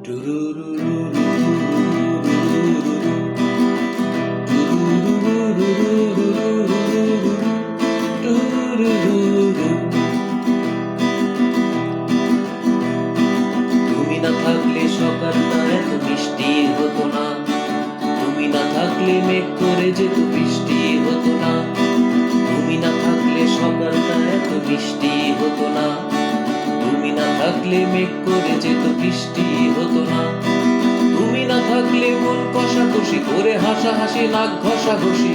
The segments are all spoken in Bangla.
তুমি না থাকলে সকালটা এত মিষ্টি হতো না, তুমি না থাকলে মেঘ করে যেত বৃষ্টি হতো না, তুমি না থাকলে সকালটা এত মিষ্টি হতো না, তুমি না থাকলে মেঘ করে যেত বৃষ্টি হতো না, তুমি না থাকলে মন কষাকষি করে হাসাহাসি নাক ঘষাঘষি।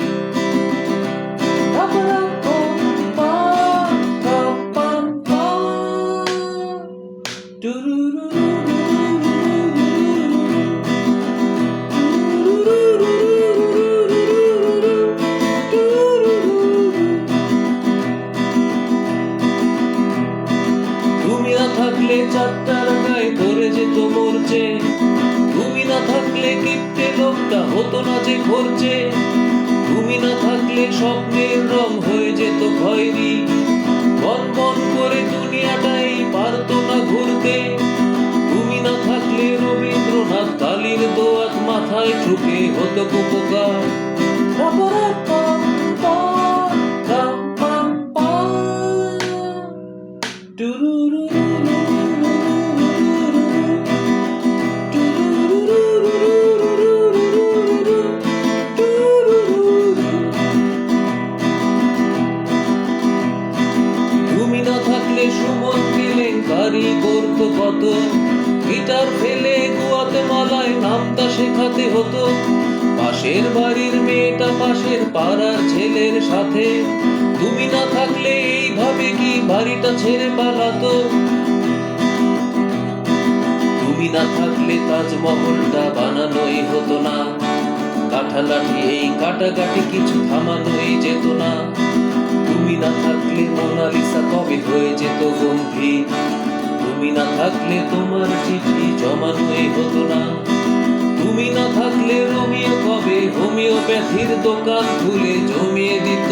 তুমি না থাকলে চারটার গায়ে ধরে যেত মরছে, তুমি না থাকলে কিপ্টে লোকটা হতো না যে ঘরছে, তুমি না থাকলে স্বপ্নের রং হয়ে যেত খয়েরি, বন বন করে দুনিয়াটাই পারতো না ঘুরতে, তুমি না থাকলে রবীন্দ্রনাথ কালীর দোয়াত মাথায় ঠুকে হতো কুপকার। তুমি না থাকলে সুমন কেলেঙ্কারি করতো কত, গিটার ফেলে গুয়াতেমালায় নামটা শেখাতে হতো, পাশের বাড়ির মেয়েটা পাশের পাড়ার ছেলের সাথে, তুমি না থাকলে এইভাবে কি বাড়িটা ছেড়ে পালাতো, তুমি না থাকলে তাজমহলটা বানানোই হতো না, কাঠালাঠি এই কাটাকাটি কিছু থামানোই যেত না, তুমি না থাকলে মোনালিসা কবে হয়ে যেত গম্ভীর, তুমি না থাকলে তোমার চিঠি জমানোই হতো না, তুমি না থাকলে রোমিও কবে হোমিওপ্যাথির দোকান খুলে জমিয়ে দিত।